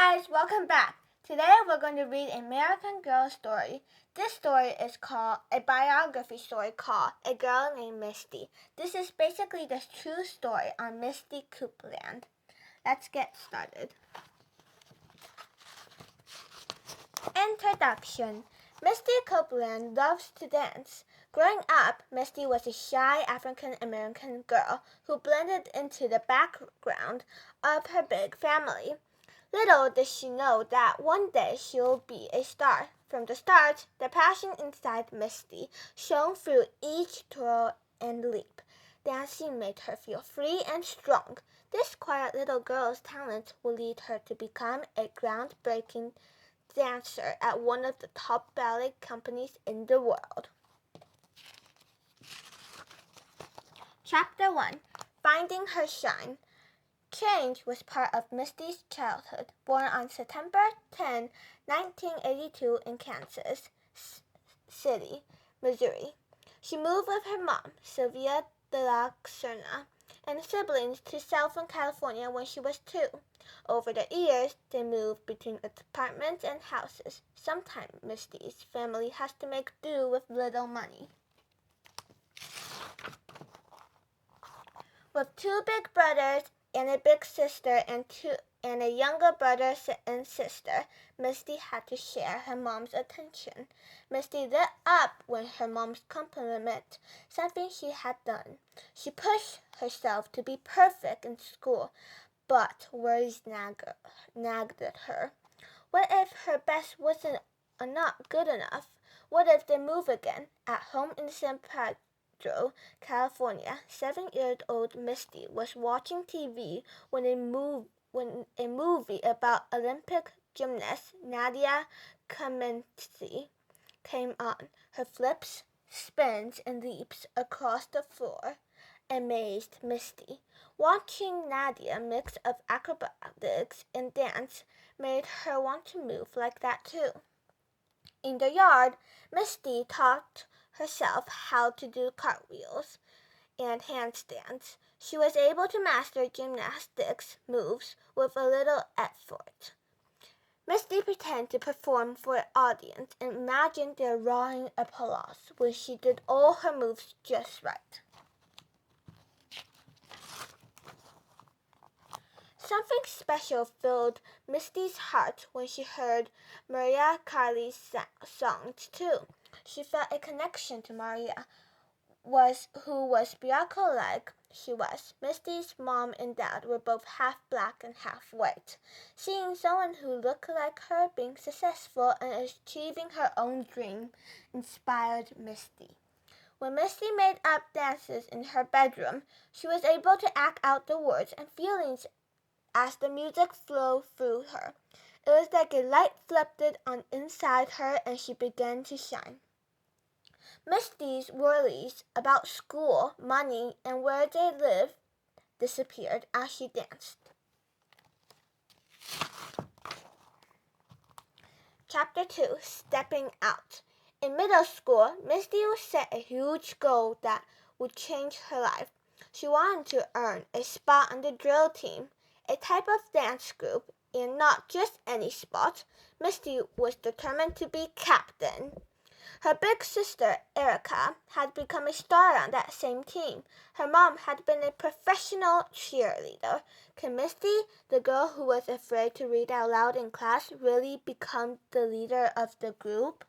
guys, welcome back. Today we're going to read American Girl story. This story is called a biography story called A Girl Named Misty. This is basically the true story on Misty Copeland. Let's get started. Introduction. Misty Copeland loves to dance. Growing up, Misty was a shy African-American girl who blended into the background of her big family. Little did she know that one day she would be a star. From the start, the passion inside Misty shone through each twirl and leap. Dancing made her feel free and strong. This quiet little girl's talent would lead her to become a groundbreaking dancer at one of the top ballet companies in the world. Chapter 1. Finding Her Shine. Change was part of Misty's childhood. Born on September 10, 1982 in Kansas City, Missouri. She moved with her mom, Sylvia de la Serna, and siblings to Southern California when she was 2. Over the years, they moved between apartments and houses. Sometimes Misty's family has to make do with little money. With 2 big brothers and a big sister and a younger brother and sister, Misty had to share her mom's attention. Misty lit up when her mom complimented something she had done. She pushed herself to be perfect in school, but worries nagged at her. What if her best wasn't not good enough? What if they move again? At home in San Pedro, California, 7-year-old Misty was watching TV when a movie about Olympic gymnast Nadia Comaneci came on. Her flips, spins, and leaps across the floor amazed Misty. Watching Nadia mix of acrobatics and dance made her want to move like that too. In the yard, Misty taught herself how to do cartwheels and handstands. She was able to master gymnastics moves with a little effort. Misty pretended to perform for an audience and imagined their roaring applause when she did all her moves just right. Something special filled Misty's heart when she heard Mariah Carey's songs too. She felt a connection to Mariah, who was Bianca like she was. Misty's mom and dad were both half black and half white. Seeing someone who looked like her being successful and achieving her own dream inspired Misty. When Misty made up dances in her bedroom, she was able to act out the words and feelings as the music flowed through her. It was like a light flooded on inside her and she began to shine. Misty's worries about school, money, and where they lived disappeared as she danced. Chapter 2. Stepping Out. In middle school, Misty was set a huge goal that would change her life. She wanted to earn a spot on the drill team, a type of dance group, and not just any spot. Misty was determined to be captain. Her big sister, Erica, had become a star on that same team. Her mom had been a professional cheerleader. Can Misty, the girl who was afraid to read out loud in class, really become the leader of the group?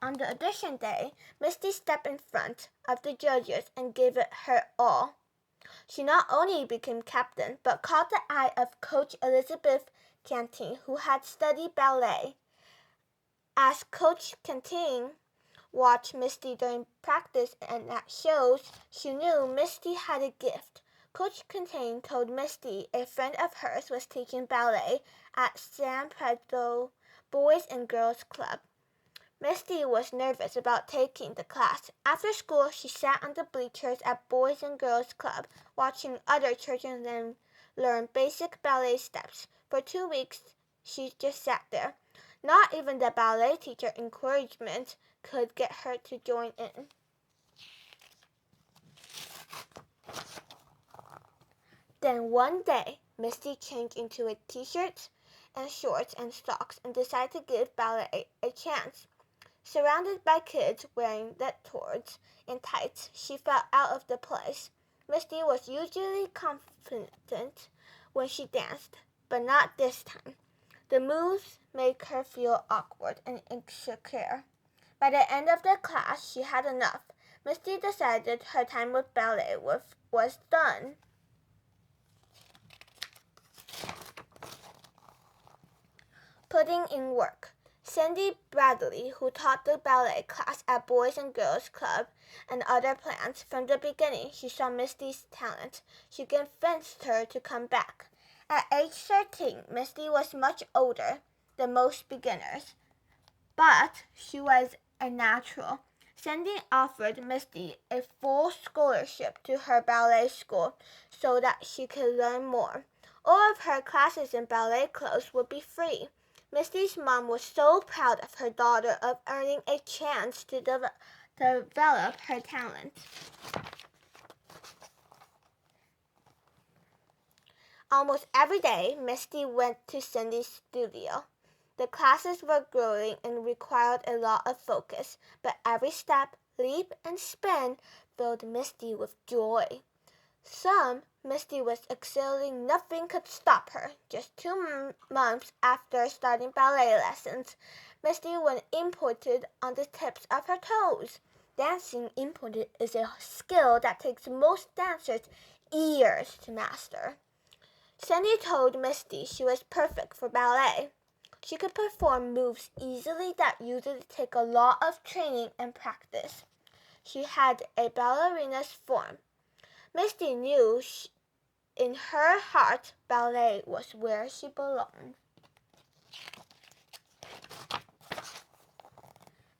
On the audition day, Misty stepped in front of the judges and gave it her all. She not only became captain, but caught the eye of Coach Elizabeth Cantine, who had studied ballet. As Coach Cantine watched Misty during practice and at shows, she knew Misty had a gift. Coach Cantine told Misty a friend of hers was teaching ballet at San Pedro Boys and Girls Club. Misty was nervous about taking the class. After school, she sat on the bleachers at Boys and Girls Club, watching other children learn basic ballet steps. For 2 weeks, she just sat there. Not even the ballet teacher encouragement could get her to join in. Then one day, Misty changed into a t-shirt and shorts and socks and decided to give ballet a chance. Surrounded by kids wearing leotards and tights, she felt out of the place. Misty was usually confident when she danced, but not this time. The moves made her feel awkward and insecure. By the end of the class, she had enough. Misty decided her time with ballet was done. Putting in work. Cindy Bradley, who taught the ballet class at Boys and Girls Club and other plants, from the beginning she saw Misty's talent. She convinced her to come back. At age 13, Misty was much older than most beginners, but she was a natural. Cindy offered Misty a full scholarship to her ballet school so that she could learn more. All of her classes and ballet clothes would be free. Misty's mom was so proud of her daughter of earning a chance to develop her talent. Almost every day, Misty went to Cindy's studio. The classes were grueling and required a lot of focus, but every step, leap, and spin filled Misty with joy. Misty was excelling. Nothing could stop her. Just 2 months after starting ballet lessons, Misty was inputted on the tips of her toes. Dancing inputted is a skill that takes most dancers years to master. Cindy told Misty she was perfect for ballet. She could perform moves easily that usually take a lot of training and practice. She had a ballerina's form. Misty knew in her heart ballet was where she belonged.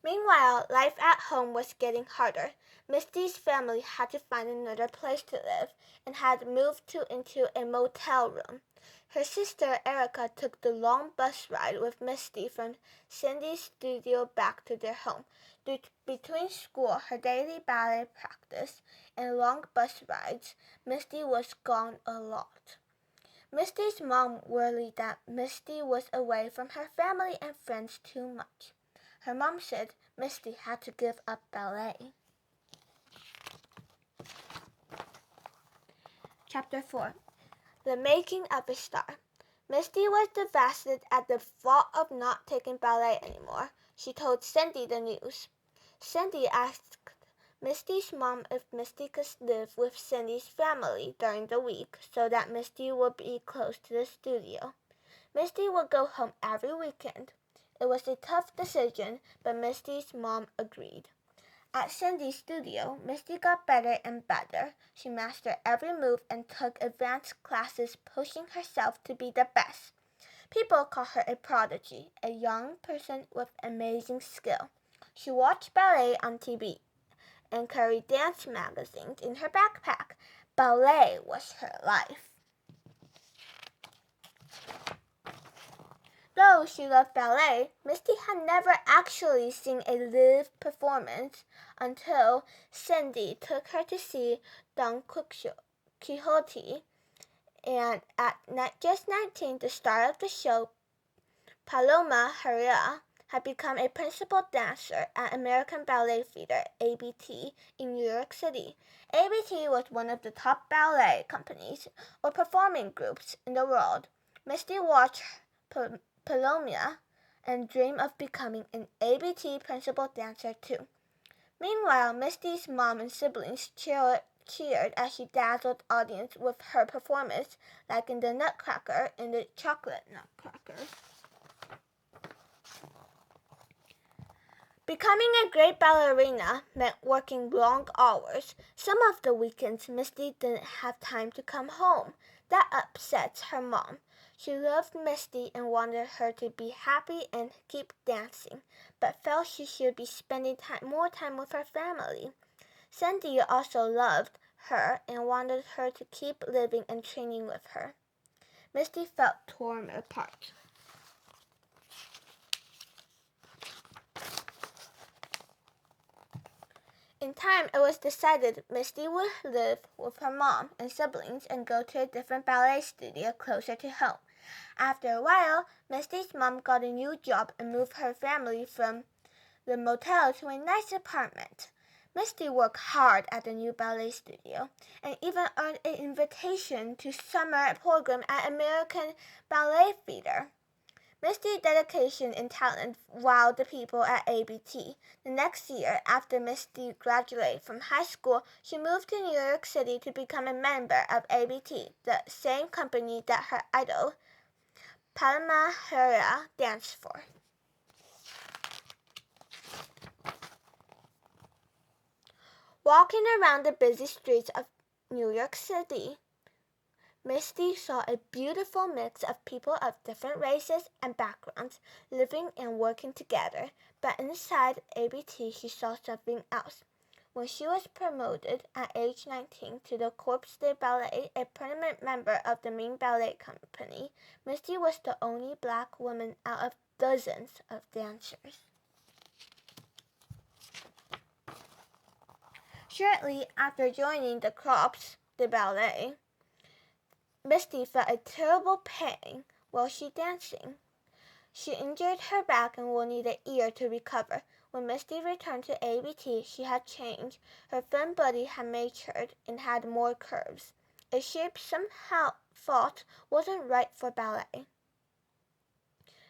Meanwhile, life at home was getting harder. Misty's family had to find another place to live and had moved into a motel room. Her sister Erica took the long bus ride with Misty from Cindy's studio back to their home. Between school, her daily ballet practice, and long bus rides, Misty was gone a lot. Misty's mom worried that Misty was away from her family and friends too much. Her mom said Misty had to give up ballet. Chapter 4. The Making of a Star. Misty was devastated at the thought of not taking ballet anymore. She told Cindy the news. Cindy asked Misty's mom if Misty could live with Cindy's family during the week so that Misty would be close to the studio. Misty would go home every weekend. It was a tough decision, but Misty's mom agreed. At Cindy's studio, Misty got better and better. She mastered every move and took advanced classes, pushing herself to be the best. People call her a prodigy, a young person with amazing skill. She watched ballet on TV and carried dance magazines in her backpack. Ballet was her life. Though she loved ballet, Misty had never actually seen a live performance until Cindy took her to see Don Quixote. And at just 19, the star of the show, Paloma Herrera, had become a principal dancer at American Ballet Theater, ABT, in New York City. ABT was one of the top ballet companies or performing groups in the world. Misty watched Paloma and dreamed of becoming an ABT principal dancer too. Meanwhile, Misty's mom and siblings cheered as she dazzled the audience with her performance, like in the Nutcracker and the Chocolate Nutcracker. Becoming a great ballerina meant working long hours. Some of the weekends, Misty didn't have time to come home. That upsets her mom. She loved Misty and wanted her to be happy and keep dancing, but felt she should be spending more time with her family. Cindy also loved her and wanted her to keep living and training with her. Misty felt torn apart. In time, it was decided Misty would live with her mom and siblings and go to a different ballet studio closer to home. After a while, Misty's mom got a new job and moved her family from the motel to a nice apartment. Misty worked hard at the new ballet studio and even earned an invitation to summer program at American Ballet Theater. Misty's dedication and talent wowed the people at ABT. The next year, after Misty graduated from high school, she moved to New York City to become a member of ABT, the same company that her idol, Palma Herrera, danced for. Walking around the busy streets of New York City, Misty saw a beautiful mix of people of different races and backgrounds living and working together, but inside ABT she saw something else. When she was promoted at age 19 to the Corps de Ballet, a permanent member of the main ballet company, Misty was the only black woman out of dozens of dancers. Shortly after joining the Corps de Ballet, Misty felt a terrible pain while she dancing. She injured her back and will need a year to recover. When Misty returned to ABT, she had changed. Her thin body had matured and had more curves, a shape somehow thought wasn't right for ballet.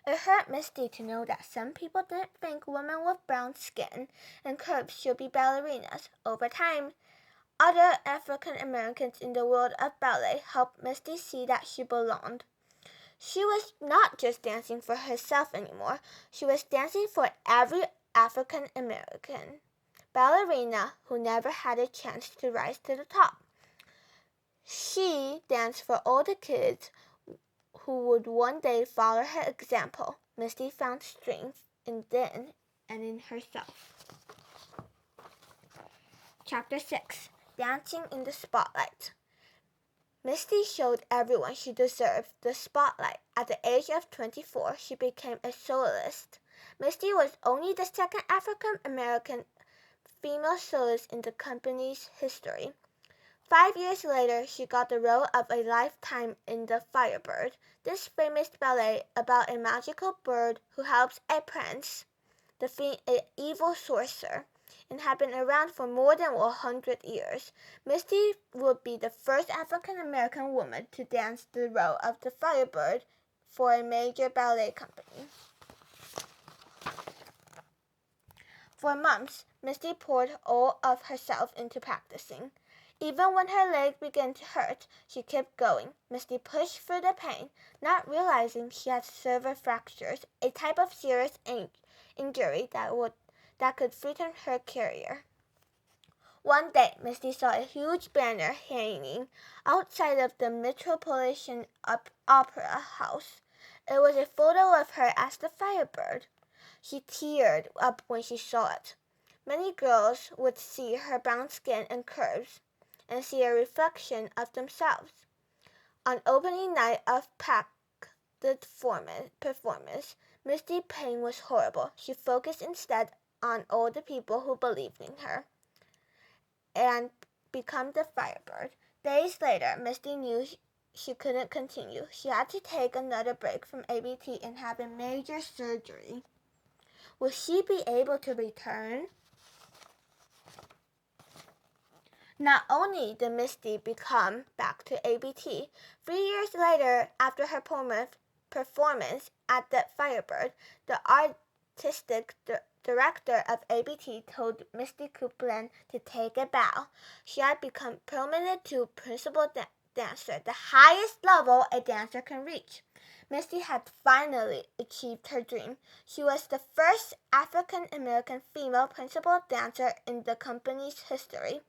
It hurt Misty to know that some people didn't think women with brown skin and curves should be ballerinas. Over time, other African Americans in the world of ballet helped Misty see that she belonged. She was not just dancing for herself anymore. She was dancing for every African American ballerina who never had a chance to rise to the top. She danced for all the kids who would one day follow her example. Misty found strength in them and in herself. Chapter 6. Dancing in the Spotlight. Misty showed everyone she deserved the spotlight. At the age of 24, she became a soloist. Misty was only the second African American female soloist in the company's history. 5 years later, she got the role of a lifetime in The Firebird, this famous ballet about a magical bird who helps a prince defeat an evil sorcerer, and had been around for more than 100 years. Misty would be the first African American woman to dance the role of the Firebird for a major ballet company. For months, Misty poured all of herself into practicing. Even when her leg began to hurt, she kept going. Misty pushed through the pain, not realizing she had severe fractures, a type of serious injury that could threaten her career. One day, Misty saw a huge banner hanging outside of the Metropolitan Opera House. It was a photo of her as the Firebird. She teared up when she saw it. Many girls would see her brown skin and curves and see a reflection of themselves. On opening night of packed performance, Misty's pain was horrible. She focused instead on all the people who believed in her and become the Firebird. Days later, Misty knew she couldn't continue. She had to take another break from ABT and have a major surgery. Will she be able to return? Not only did Misty become back to ABT, 3 years later, after her performance at the Firebird, the artistic director of ABT told Misty Copeland to take a bow. She had become promoted to principal dancer, the highest level a dancer can reach. Misty had finally achieved her dream. She was the first African American female principal dancer in the company's history.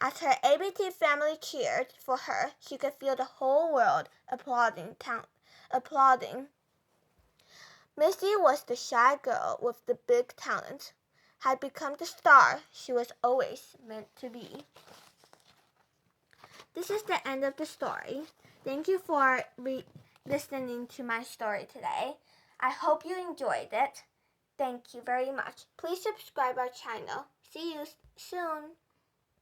As her ABT family cheered for her, she could feel the whole world applauding. Misty was the shy girl with the big talent, had become the star she was always meant to be. This is the end of the story. Thank you for listening to my story today. I hope you enjoyed it. Thank you very much. Please subscribe our channel. See you soon.